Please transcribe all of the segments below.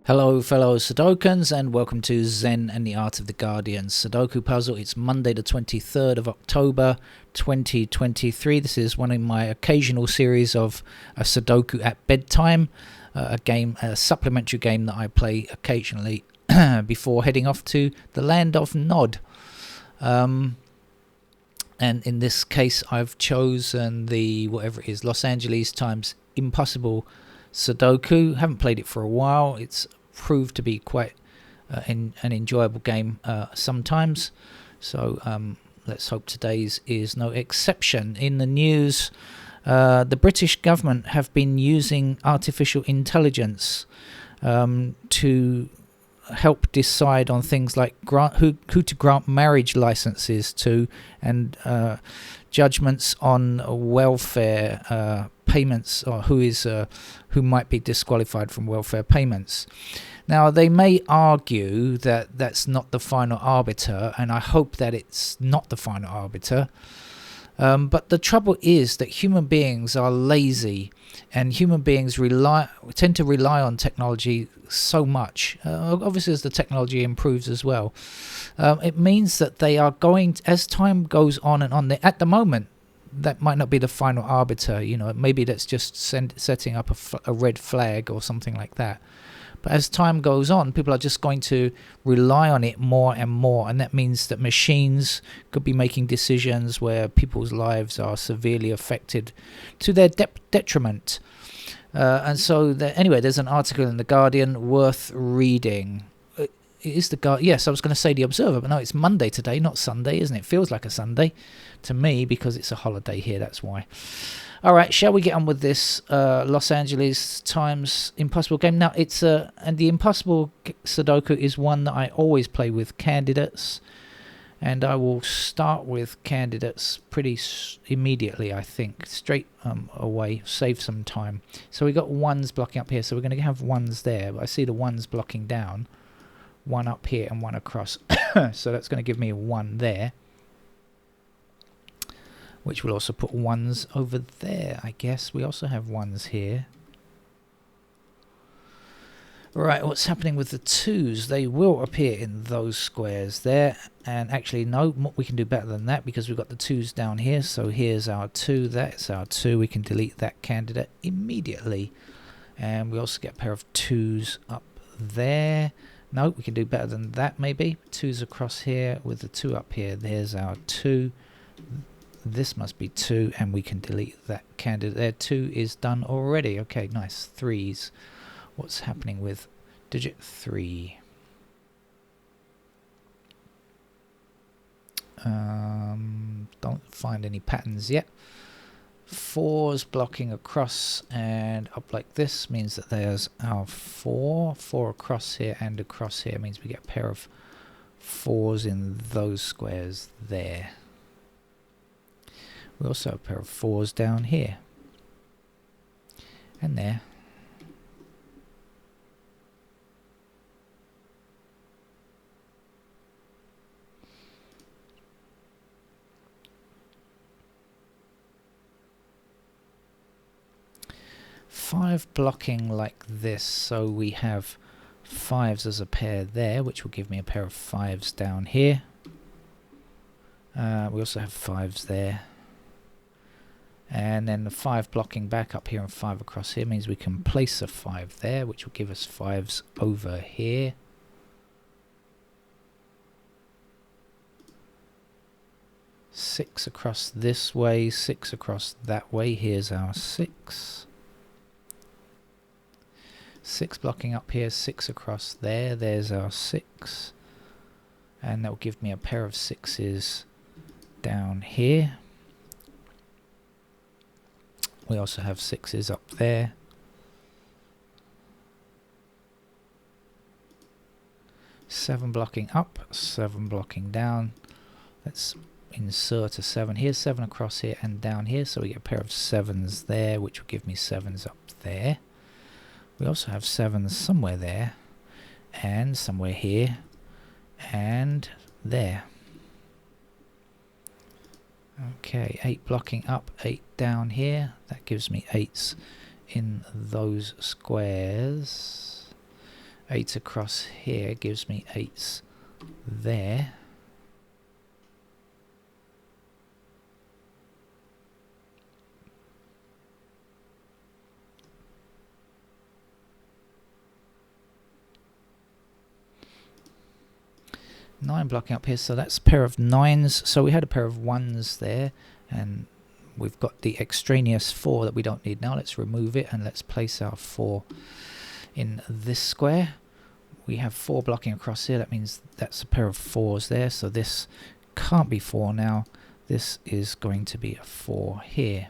Hello fellow Sudokans and welcome to Zen and the Art of the Guardian Sudoku puzzle. It's Monday the 23rd of October 2023. This is one in my occasional series of a Sudoku at bedtime, a supplementary game that I play occasionally before heading off to the land of Nod. And in this case I've chosen the whatever it is, Los Angeles times Impossible Sudoku. Haven't played it for a while. It's proved to be quite an enjoyable game sometimes, so let's hope today's is no exception. In the news, the British government have been using artificial intelligence to help decide on things like who to grant marriage licenses to, and judgments on welfare payments, or who might be disqualified from welfare payments. Now, they may argue that that's not the final arbiter, and I hope that it's not the final arbiter. But the trouble is that human beings are lazy, and human beings tend to rely on technology so much. Obviously, as the technology improves as well, it means that they are going, as time goes on and on. At the moment, that might not be the final arbiter. You know, maybe that's just setting up a red flag or something like that. But as time goes on, people are just going to rely on it more and more, and that means that machines could be making decisions where people's lives are severely affected to their detriment. And so, anyway, there's an article in The Guardian worth reading. Is the Yes, I was going to say The Observer, but no, it's Monday today, not Sunday, isn't it? It feels like a Sunday to me because it's a holiday here, that's why. All right, shall we get on with this Los Angeles times Impossible game? Now, it's and the Impossible Sudoku is one that I always play with candidates, and I will start with candidates pretty immediately, I think, straight away, save some time. So we got ones blocking up here, so we're going to have ones there, but I see the ones blocking down, one up here and one across, so that's going to give me a one there, which will also put ones over there, I guess. We also have ones here. Right, what's happening with the twos? They will appear in those squares there. And actually, no, we can do better than that because we've got the twos down here. So here's our two, that's our two. We can delete that candidate immediately. And we also get a pair of twos up there. No, we can do better than that maybe. Twos across here with the two up here. There's our two. This must be 2, and we can delete that candidate there. 2 is done already. Okay, nice. Threes. What's happening with digit 3? Don't find any patterns yet. 4's blocking across and up like this means that there's our 4. 4 across here and across here means we get a pair of 4's in those squares there. We also have a pair of 4's down here and there. Five blocking like this, so we have 5's as a pair there, which will give me a pair of 5's down here. We also have 5's there. And then the 5 blocking back up here and 5 across here means we can place a 5 there, which will give us 5's over here. Six across this way, 6 across that way. Here's our 6. 6 blocking up here, 6 across there. There's our 6. And that will give me a pair of 6's down here. We also have 6's up there. 7 blocking up, 7 blocking down. Let's insert a 7. Here's 7 across here and down here, so we get a pair of 7's there, which will give me 7's up there. We also have 7's somewhere there, and somewhere here, and there. Okay, 8 blocking up, 8 down here. That gives me 8's in those squares. 8 across here gives me 8s there. Nine blocking up here, so that's a pair of 9s. So we had a pair of 1s there, and we've got the extraneous 4 that we don't need now. Let's remove it and let's place our 4 in this square. We have 4 blocking across here. That means that's a pair of 4s there, so this can't be 4 now. This is going to be a 4 here.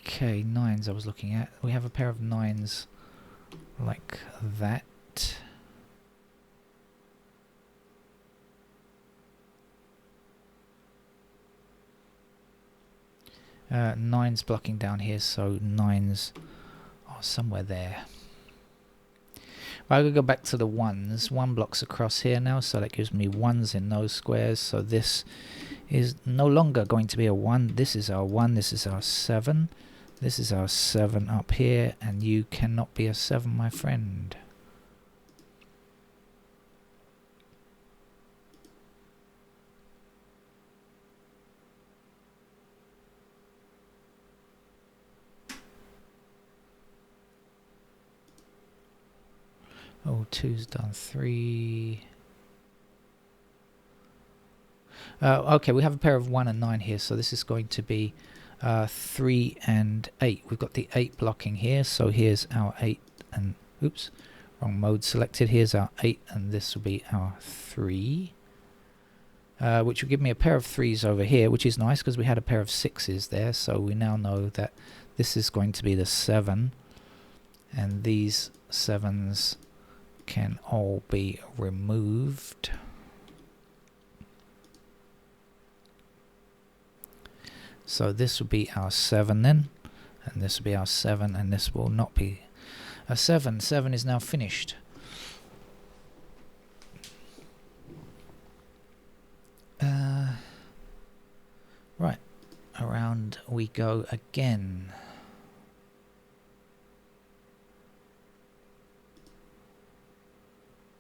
Okay, 9s I was looking at. We have a pair of 9s like that. 9s blocking down here, so 9s are somewhere there. I'm going to go back to the 1s. 1 blocks across here now, so that gives me 1s in those squares. So this is no longer going to be a 1. This is our 1, this is our 7. This is our 7 up here, and you cannot be a 7, my friend. Oh, 2's done, 3. Okay, we have a pair of 1 and 9 here, so this is going to be 3 and 8. We've got the 8 blocking here, so here's our 8 and... Oops, wrong mode selected. Here's our 8, and this will be our 3. Which will give me a pair of 3s over here, which is nice because we had a pair of 6s there, so we now know that this is going to be the 7, and these 7s can all be removed. So this will be our 7 then, and this will be our 7, and this will not be a 7. 7 is now finished. Right, around we go again.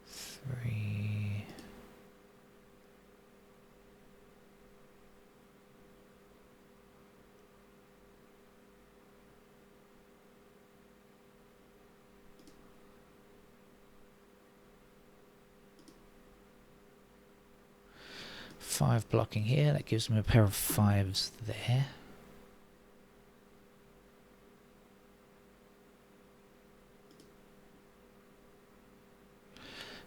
Three. Five blocking here, that gives me a pair of 5s there.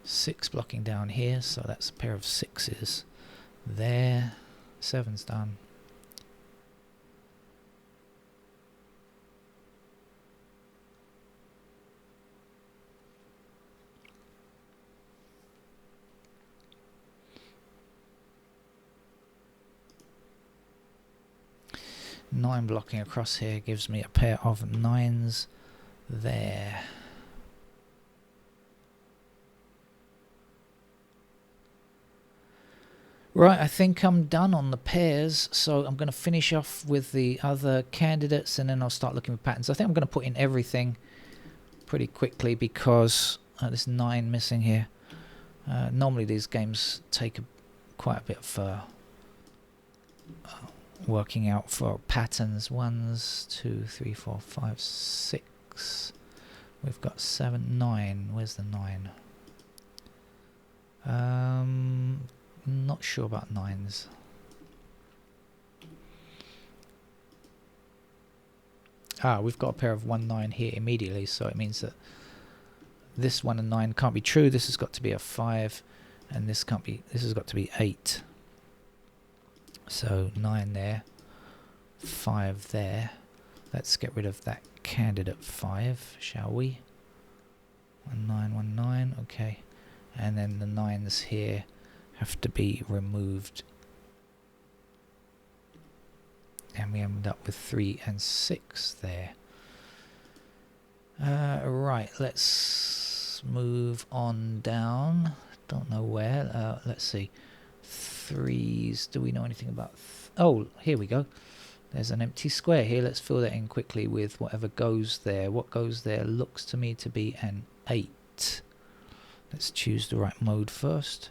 Six blocking down here, so that's a pair of 6s there. 7's done. Nine blocking across here gives me a pair of 9s there. Right, I think I'm done on the pairs, so I'm going to finish off with the other candidates and then I'll start looking for patterns. I think I'm going to put in everything pretty quickly because there's 9 missing here. Normally these games take quite a bit of working out for patterns. 1, 2, 3, 4, 5, 6. We've got 7, 9. Where's the 9? Not sure about 9s. We've got a pair of 1, 9 here immediately, so it means that this 1 and 9 can't be true. This has got to be a 5, and this can't be. This has got to be 8. So 9 there, 5 there. Let's get rid of that candidate 5, shall we? 1, 9, 1, 9. Okay, and then the 9s here have to be removed, and we end up with 3 and 6 there. Right, let's move on down. Don't know where. Let's see. threes. Do we know anything about... oh, here we go. There's an empty square here. Let's fill that in quickly with whatever goes there. What goes there looks to me to be an 8. Let's choose the right mode first.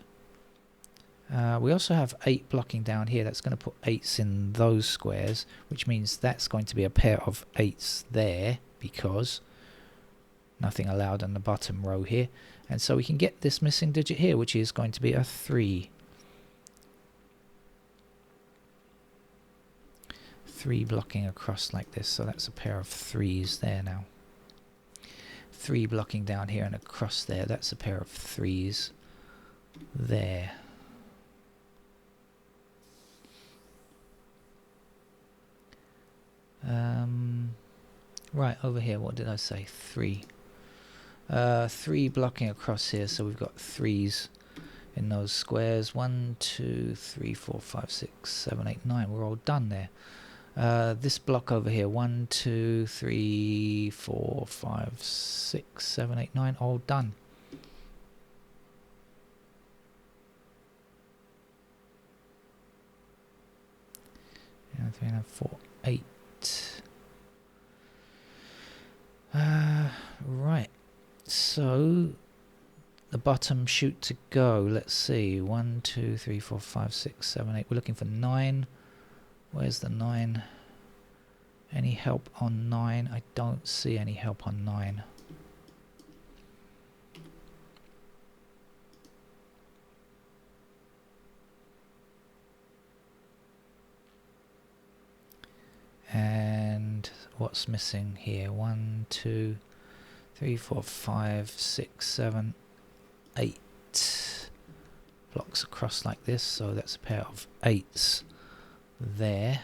We also have 8 blocking down here. That's going to put 8s in those squares, which means that's going to be a pair of 8s there, because nothing allowed on the bottom row here. And so we can get this missing digit here, which is going to be a 3. 3 blocking across like this, so that's a pair of 3s there now. 3 blocking down here and across there, that's a pair of 3s there. Right, over here, what did I say? 3. 3 blocking across here, so we've got 3s in those squares. 1, 2, 3, 4, 5, 6, 7, 8, 9. We're all done there. This block over here, 1, 2, 3, 4, 5, 6, 7, 8, 9, all done. And 3 and 4, 8. Right, so the bottom shoot to go, let's see, 1, 2, 3, 4, 5, 6, 7, 8. We're looking for 9. Where's the 9? Any help on 9? I don't see any help on 9. And what's missing here? 1, 2, 3, 4, 5, 6, 7, 8 blocks across like this, so that's a pair of 8s there.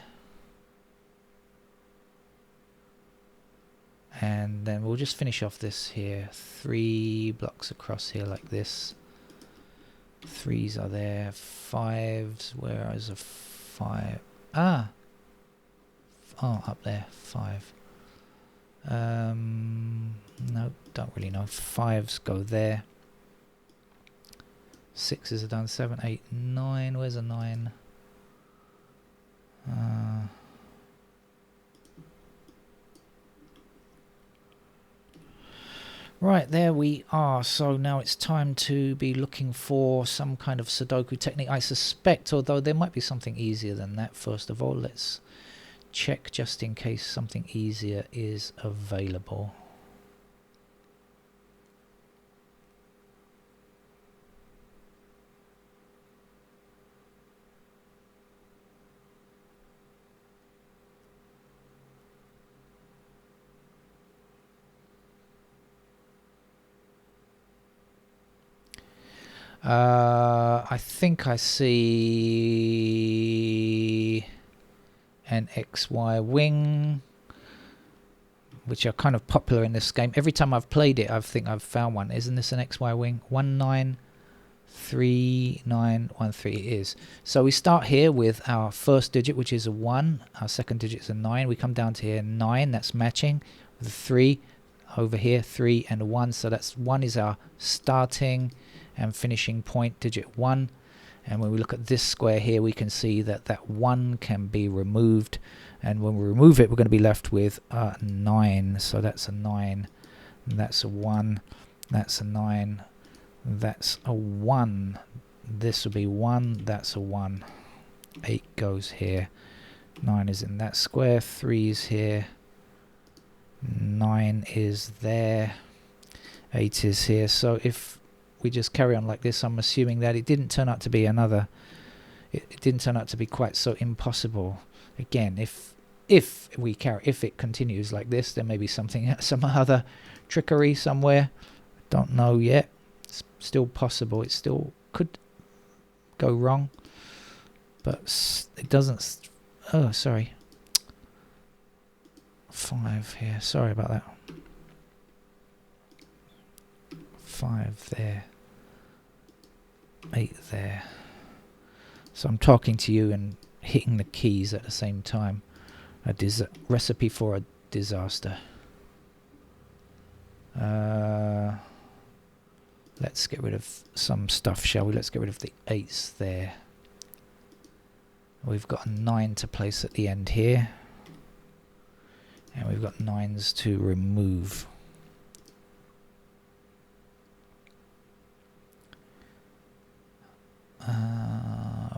And then we'll just finish off this here. 3 blocks across here like this. 3s are there. 5s, where is a 5? Ah! Oh, up there, 5. No, don't really know. 5s go there. 6s are done. 7, 8, 9. Where's a 9? Right, there we are. So now it's time to be looking for some kind of Sudoku technique. I suspect, although there might be something easier than that. First of all, let's check just in case something easier is available. I think I see an XY wing, which are kind of popular in this game. Every time I've played it, I think I've found one. Isn't this an XY wing? 1, 9, 3, 9, 1, 3. It is. So we start here with our first digit, which is a 1. Our second digit is a 9. We come down to here 9. That's matching with a 3. Over here 3 and a 1. So that's 1 is our starting and finishing point, digit 1. And when we look at this square here, we can see that that 1 can be removed, and when we remove it, we're going to be left with a 9. So that's a 9, that's a 1, that's a 9, that's a 1. This will be 1, that's a 1. 8 goes here, 9 is in that square, 3 is here, 9 is there, 8 is here. So if we just carry on like this, I'm assuming that it didn't turn out to be another, it didn't turn out to be quite so impossible. Again, if it continues like this, there may be something, some other trickery somewhere. Don't know yet. It's still possible. It still could go wrong, but it doesn't. Oh, sorry. 5 here. Sorry about that. 5 there. 8 there. So I'm talking to you and hitting the keys at the same time. A recipe for a disaster. Let's get rid of some stuff, shall we? Let's get rid of the 8s there. We've got a 9 to place at the end here. And we've got 9s to remove.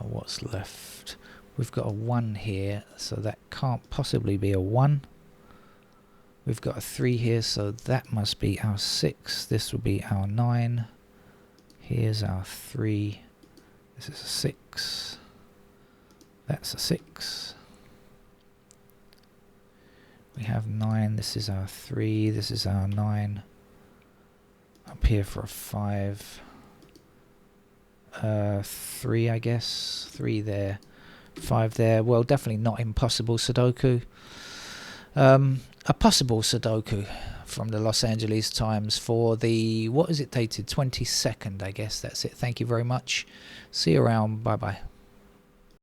What's left? We've got a 1 here, so that can't possibly be a 1. We've got a 3 here, so that must be our 6. This will be our 9. Here's our 3. This is a 6. That's a 6. We have 9. This is our 3. This is our 9. Up here for a 5. 3, I guess. 3 there. 5 there. Well, definitely not impossible Sudoku. A possible Sudoku from the Los Angeles Times for the, what is it dated? 22nd, I guess. That's it. Thank you very much. See you around. Bye-bye.